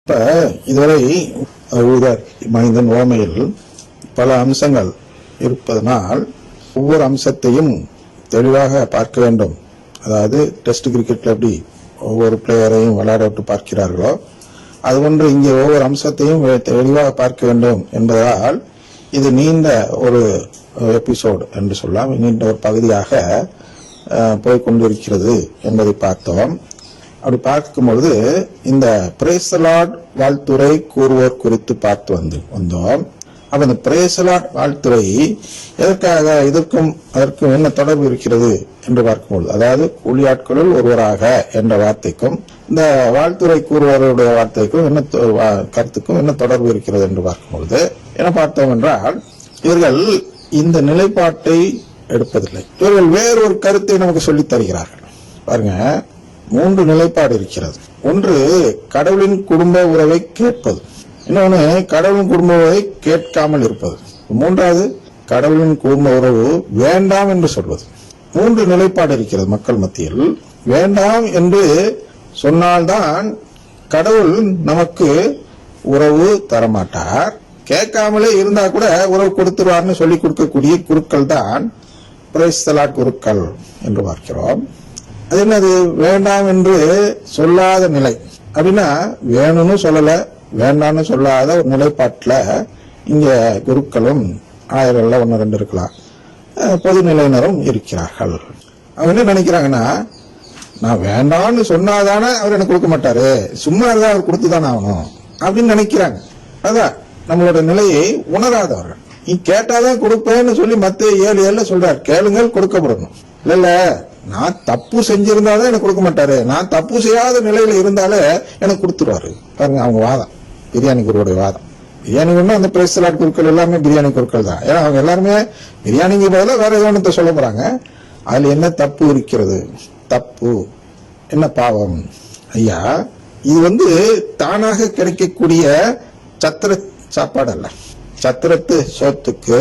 இப்ப இதுவரை ஊதர் மனிதன் ஓமையில் பல அம்சங்கள் இருப்பதனால் ஒவ்வொரு அம்சத்தையும் தெளிவாக பார்க்க வேண்டும். அதாவது டெஸ்ட் கிரிக்கெட்ல எப்படி ஒவ்வொரு பிளேயரையும் விளையாட விட்டு பார்க்கிறார்களோ அதுபோன்று இங்கே ஒவ்வொரு அம்சத்தையும் தெளிவாக பார்க்க வேண்டும் என்பதால் இது நீண்ட ஒரு எபிசோடு என்று சொல்லலாம், நீண்ட ஒரு பகுதியாக போய்கொண்டிருக்கிறது என்பதை பார்த்தோம். அப்படி பார்க்கும்பொழுது இந்த பிரேஸ் தி லார்ட் வாழ்த்துரை கூறுவோர் குறித்து பார்த்து வந்தோம். அப்ப இந்த பிரேஸ் தி லார்ட் வாழ்த்துரை எதற்காக, இதற்கும் அதற்கும் என்ன தொடர்பு இருக்கிறது என்று பார்க்கும்போது, அதாவது கூலியாட்களுள் ஒருவராக என்ற வார்த்தைக்கும் இந்த வாழ்த்துரை கூறுவோருடைய வார்த்தைக்கும் என்ன கருத்துக்கும் என்ன தொடர்பு இருக்கிறது என்று பார்க்கும்பொழுது என்ன பார்த்தோம் என்றால், இவர்கள் இந்த நிலைப்பாட்டை எடுப்பதில்லை. இவர்கள் வேறொரு கருத்தை நமக்கு சொல்லித் தருகிறார்கள். பாருங்க, 3 நிலைப்பாடு இருக்கிறது. ஒன்று கடவுளின் குடும்ப உறவை கேட்பது, இன்னொன்னு கடவுளின் குடும்ப உறவை கேட்காமல் இருப்பது, மூன்றாவது கடவுளின் குடும்ப உறவு வேண்டாம் என்று சொல்வது. 3 நிலைப்பாடு இருக்கிறது மக்கள் மத்தியில். வேண்டாம் என்று சொன்னால்தான் கடவுள் நமக்கு உறவு தரமாட்டார், கேட்காமலே இருந்தா கூட உறவு கொடுத்துருவார்னு சொல்லி கொடுக்கக்கூடிய குருக்கள் தான் பிரேஸ் தி லார்ட் குருக்கள் என்று பார்க்கிறோம். அது என்னது, வேண்டாம் என்று சொல்லாத நிலை. அப்படின்னா வேணும்னு சொல்லல, வேண்டாம்னு சொல்லாத ஒரு நிலைப்பாட்டுல இங்க குருக்களும் 1000 1 2 இருக்கலாம், பொது நிலையினரும் இருக்கிறார்கள். அவங்க என்ன நினைக்கிறாங்கன்னா, நான் வேண்டாம்னு சொன்னாதானே அவர் எனக்கு கொடுக்க மாட்டாரு, சும்மா இருந்தா அவர் கொடுத்துதானே ஆகணும் அப்படின்னு நினைக்கிறாங்க. அதான் நம்மளோட நிலையை உணராதவர்கள். நீ கேட்டாதான் கொடுப்பேன்னு சொல்லி மத்த 7:7 சொல்றாரு, கேளுங்கள் கொடுக்கப்படணும். இல்ல நான் தப்பு செஞ்சிருந்தாதான் எனக்கு கொடுக்க மாட்டாரு, நான் தப்பு செய்யாத நிலையில இருந்தாலே எனக்கு கொடுத்துருவாரு. பாருங்க அவங்க வாதம், பிரியாணி குருவோட வாதம். பிரியாணி ஒண்ணு அந்த பிரேஸ் தி லார்ட் குருக்கள் எல்லாமே பிரியாணி குருக்கள் தான். ஏன்னா அவங்க எல்லாருமே பிரியாணிக்கு பதிலாக வேற ஏதோ ஒன்று சொல்ல போறாங்க. அதுல என்ன தப்பு இருக்கிறது, தப்பு என்ன பாவம்? ஐயா, இது தானாக கிடைக்கக்கூடிய சத்திர சாப்பாடு அல்ல. சத்திரத்து சோத்துக்கு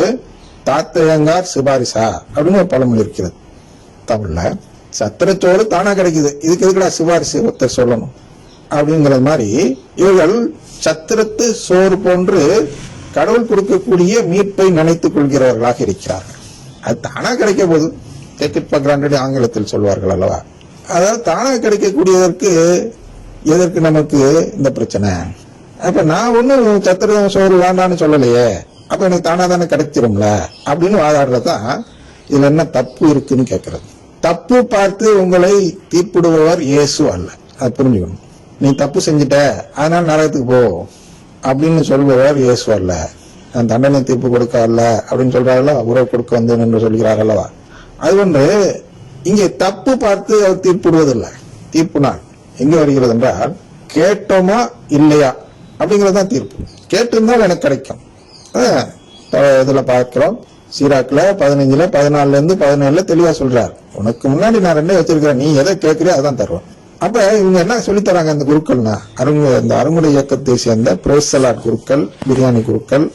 தாத்தையங்கார் சிபாரிசா அப்படின்னு ஒரு பழமொழி இருக்கிறது தமிழ்ல. சத்திரச்சோறு தானா கிடைக்குது, இதுக்கு எதுக்குடா சிபாரிசு ஒருத்தர் சொல்லணும் அப்படிங்கிற மாதிரி இவர்கள் சத்திரத்து சோறு போன்று கடவுள் கொடுக்கக்கூடிய மீட்பை நினைத்துக் கொள்கிறவர்களாக இருக்கிறார்கள். அது தானா கிடைக்க போது, டேக் இட் ஃபார் கிராண்டட் ஆங்கிலத்தில் சொல்வார்கள் அல்லவா. அதாவது தானா கிடைக்கக்கூடியதற்கு எதற்கு நமக்கு இந்த பிரச்சனை? அப்ப நான் ஒன்னும் சத்திரம் சோறு வேண்டான்னு சொல்லலையே, அப்ப எனக்கு தானா தானே கிடைச்சிரும்ல அப்படின்னு வாதாடுறதான் இதுல என்ன தப்பு இருக்குன்னு கேட்கறது. தப்பு பார்த்து உங்களை தீர்ப்பிடுபவர் இயேசு அல்ல, அது புரிஞ்சுக்கணும். நீ தப்பு செஞ்சுட்ட அதனால நரகத்துக்கு போ அப்படின்னு சொல்பவர் இயேசு அல்ல. நான் தண்டனை தீர்ப்பு கொடுக்க அல்ல அப்படின்னு சொல்றாருல்ல, உறவு கொடுக்க வந்தேன் என்று சொல்கிறார் அல்லவா. அது ஒன்று. இங்கே தப்பு பார்த்து அவர் தீர்ப்பிடுவதில்லை. தீர்ப்பு நாள் எங்க வருகிறது என்றால், கேட்டோமா இல்லையா அப்படிங்கறதுதான் தீர்ப்பு. கேட்டிருந்தால் எனக்கு கிடைக்கும். இதுல பார்க்கிறோம், சீராக்ல 15 14 17 தெளிவா சொல்றார், உனக்கு முன்னாடி நான் 2 வச்சிருக்கிறேன், நீ எதை கேட்கிறியோ அதான் தருவேன். அப்ப இவங்க என்ன சொல்லித்தராங்க இந்த குருக்கள்னா, இந்த அருங்குடை இயக்கத்தை சேர்ந்த பிரேஸ் தி லார்ட் குருக்கள், பிரியாணி குருக்கள்,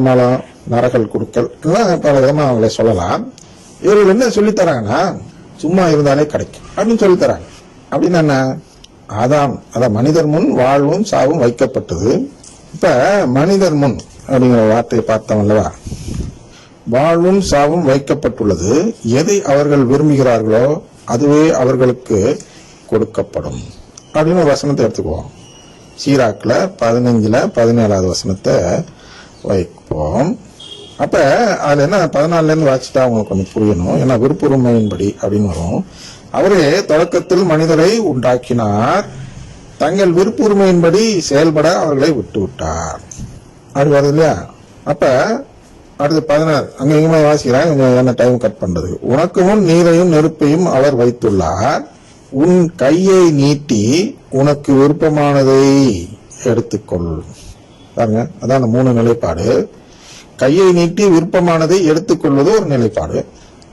மலம் நரகல் குருக்கள் எல்லாம் பல விதமா அவங்களை சொல்லலாம். இவர்கள் என்ன சொல்லித்தராங்கன்னா, சும்மா இருந்தாலே கிடைக்கும் அப்படின்னு சொல்லித்தராங்க. அப்படின்னு என்ன, அதான் மனிதர் முன் வாழ்வும் சாவும் வைக்கப்பட்டது. இப்ப மனிதர் முன் அப்படிங்கிற வார்த்தையை பார்த்தோம் அல்லவா. வாழ்வும் சாவும் வைக்கப்பட்டுள்ளது, எதை அவர்கள் விரும்புகிறார்களோ அதுவே அவர்களுக்கு கொடுக்கப்படும் அப்படின்னு ஒரு வசனத்தை எடுத்துக்குவோம். சீராக்ல 15 17 வசனத்தை வைப்போம். அப்ப அதுல என்ன 14 வாசிட்டா அவங்களுக்கு கொஞ்சம் புரியணும். ஏன்னா விருப்புரிமையின்படி அப்படின்னு வரும். அவரே தொடக்கத்தில் மனிதரை உண்டாக்கினார், தங்கள் விருப்புரிமையின்படி செயல்பட அவர்களை விட்டு விட்டார் அப்படி வருது இல்லையா. அப்ப அடுத்து 16 அங்க எங்குமே வாசிக்கிறேன், கொஞ்சம் என்ன டைம் கட் பண்றது. உனக்கு முன் நீரையும் நெருப்பையும் அவர் வைத்துள்ளார், உன் கையை நீட்டி உனக்கு விருப்பமானதை எடுத்துக்கொள். பாருங்க, அதான் 3 நிலைப்பாடு. கையை நீட்டி விருப்பமானதை எடுத்துக்கொள்வது ஒரு நிலைப்பாடு,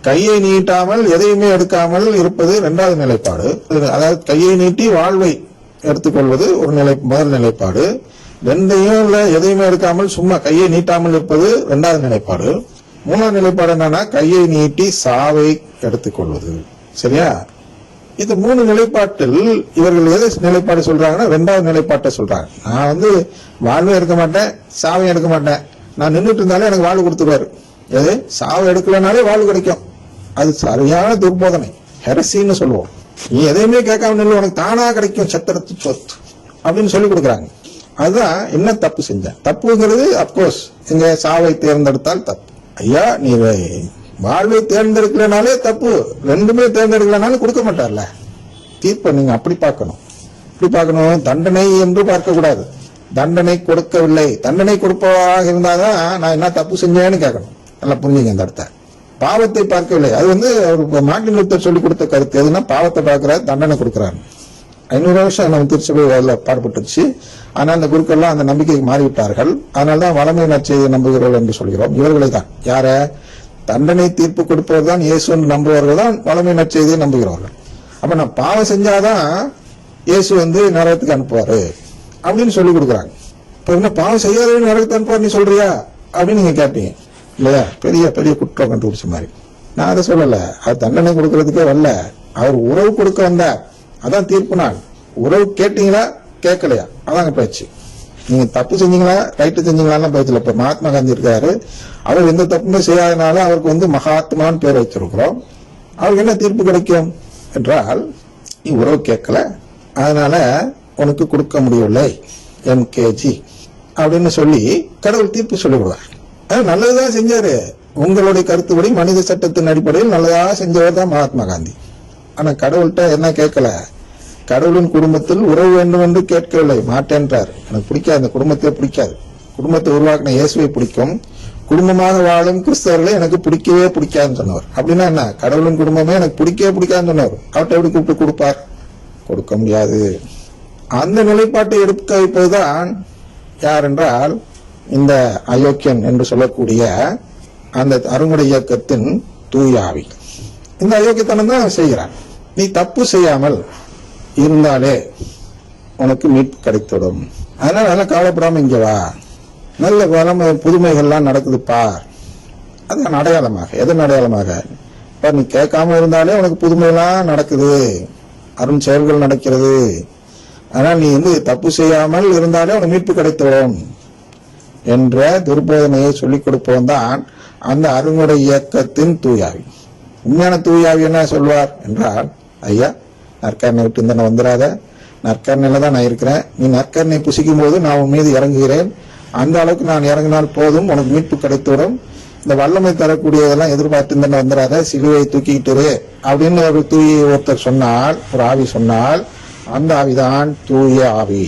கையை நீட்டாமல் எதையுமே எடுக்காமல் இருப்பது 2வது நிலைப்பாடு. அதாவது கையை நீட்டி வாழ்வை எடுத்துக்கொள்வது ஒரு முதல் நிலைப்பாடு. 2யும் இல்ல எதையுமே எடுக்காமல் சும்மா கையை நீட்டாமல் இருப்பது 2வது நிலைப்பாடு. 3வது நிலைப்பாடு என்னன்னா, கையை நீட்டி சாவை எடுத்துக்கொள்வது. சரியா? இந்த 3 நிலைப்பாட்டில் இவர்கள் எதை நிலைப்பாடு சொல்றாங்கன்னா 2வது நிலைப்பாட்டை சொல்றாங்க. நான் வாழ்வே எடுக்க மாட்டேன், சாவை எடுக்க மாட்டேன், நான் நின்றுட்டு இருந்தாலே எனக்கு வாழ்வு கொடுத்துருவாரு. எது சாவை எடுக்கலனாலே வாழ்வு கிடைக்கும். அது சரியான துர்போதனை, ஹெரசின்னு சொல்லுவோம். நீ எதையுமே கேட்காம நின்று உனக்கு தானா கிடைக்கும் சத்திரத்து சொத்து அப்படின்னு சொல்லி கொடுக்குறாங்க. அதுதான் என்ன தப்பு செஞ்சேன். தப்புங்கிறது அப்கோர்ஸ் இங்க சாவை தேர்ந்தெடுத்தால் தப்பு. ஐயா நீ வாழ்வை தேர்ந்தெடுக்கலனாலே தப்பு, 2மே தேர்ந்தெடுக்கலனாலும் கொடுக்க மாட்டார்ல. தீர்ப்பை நீங்க அப்படி பார்க்கணும். இப்படி பார்க்கணும், தண்டனை என்று பார்க்க கூடாது. தண்டனை கொடுக்கவில்லை, தண்டனை கொடுப்பதாக இருந்தாதான் நான் என்ன தப்பு செஞ்சேன்னு கேட்கணும். நல்லா புரிஞ்சுங்க இந்த இடத்த. பாவத்தை பார்க்கவில்லை, அது மார்ட்டின் லூத்தர் சொல்லி கொடுத்த கருத்து எதுனா பாவத்தை பார்க்கிறாரு, தண்டனை கொடுக்கிறாரு. 500 வருஷம் நம்ம திருச்சபை பாடுபட்டுருச்சு. ஆனால் அந்த குருக்கள்லாம் அந்த நம்பிக்கைக்கு மாறிவிட்டார்கள். அதனால்தான் வளமை நற்செய்தியை நம்புகிறவர்கள் என்று சொல்கிறோம். இவர்களை தான் யார தண்டனை தீர்ப்பு கொடுப்பவர் தான் இயேசு நம்புவர்கள் தான் வளமை நற்செய்தியை நம்புகிறவர்கள். அப்ப நான் பாவம் செஞ்சாதான் இயேசு நரகத்துக்கு அனுப்புவாரு அப்படின்னு சொல்லி கொடுக்குறாங்க. இப்ப என்ன பாவம் செய்யாத நரகத்துக்கு அனுப்புவார் நீ சொல்றியா அப்படின்னு நீங்க கேட்டீங்க இல்லையா? பெரிய பெரிய குற்றம் கண்டுபிடிச்ச மாதிரி. நான் அதை சொல்லல, அது தண்டனை கொடுக்கறதுக்கே வரல, அவர் உறவு கொடுக்க வந்தார். அதான் தீர்ப்பு நாள். உறவு கேட்டீங்களா கேட்கலையா அதாங்க பேச்சு. நீங்க தப்பு செஞ்சீங்களா ரைட்டு செஞ்சீங்களா பேச்சுல. இப்ப மகாத்மா காந்தி இருக்காரு, அவர் எந்த தப்புமே செய்யாதனால அவருக்கு மகாத்மான்னு பேர் வச்சிருக்கிறோம். அவருக்கு என்ன தீர்ப்பு கிடைக்கும் என்றால், நீ உறவு கேட்கல அதனால உனக்கு கொடுக்க முடியவில்லை எம்கேஜி அப்படின்னு சொல்லி கடவுள் தீர்ப்பு சொல்லிவிடுவார். நல்லதுதான் செஞ்சாரு, உங்களுடைய கருத்துப்படி மனித சட்டத்தின் அடிப்படையில் நல்லதாக செஞ்சவர் தான் மகாத்மா காந்தி. ஆனா கடவுள்கிட்ட என்ன கேட்கல, கடவுளின் குடும்பத்தில் உறவு வேண்டும் என்று கேட்கவில்லை, மாட்டேன்றார். எனக்கு பிடிக்காது, அந்த குடும்பத்தை பிடிக்காது. குடும்பத்தை உருவாக்கின இயேசுவை பிடிக்கும், குடும்பமாக வாழும் கிறிஸ்தவர்களை எனக்கு பிடிக்கவே பிடிக்காதுன்னு சொன்னவர். அப்படின்னா என்ன, கடவுளின் குடும்பமே எனக்கு பிடிக்கவே பிடிக்காதுன்னு சொன்னவர். அவர்கிட்ட எப்படி கூப்பிட்டு கொடுப்பார்? கொடுக்க முடியாது. அந்த நிலைப்பாட்டை எடுக்க வைப்பதுதான் யார் என்றால் இந்த அயோக்கியன் என்று சொல்லக்கூடிய அந்த அருங்குடை இயக்கத்தின் தூயாவி. இந்த அயோக்கியத்தனம் தான் செய்கிறான். நீ தப்பு செய்யாமல் இருந்தாலே உனக்கு மீட்பு கிடைத்துடும். அதனால நல்லா கவலைப்படாம இங்க வா, நல்ல புதுமைகள்லாம் நடக்குது பார். அதான் அடையாளமாக. எதன் அடையாளமாக? இப்ப நீ கேட்காம இருந்தாலே உனக்கு புதுமையெல்லாம் நடக்குது, அருண் செயல்கள் நடக்கிறது. ஆனால் நீ தப்பு செய்யாமல் இருந்தாலே உனக்கு மீட்பு கிடைத்துடும் என்ற துர்போதனையை சொல்லிக் கொடுப்பவன் தான் அந்த அருங்குடை இயக்கத்தின் தூயாவி. உண்மையான தூயாவி என்ன சொல்வார் என்றால், ஐயா நற்கரணை விட்டு இந்த வந்துடாத, நற்கரணையில தான் நான் இருக்கிறேன், நீ நற்கரணை புசிக்கும் போது நான் உன் மீது இறங்குகிறேன், அந்த அளவுக்கு நான் இறங்கினால் போதும் உனக்கு மீட்பு கிடைத்துவிடும், இந்த வல்லமை தரக்கூடியதெல்லாம் எதிர்பார்த்து இந்த வந்துடாத, சிலுவையை தூக்கிக்கிட்டு அப்படின்னு ஒரு ஒருத்தர் சொன்னால், ஒரு ஆவி சொன்னால், அந்த ஆவிதான் தூய ஆவி.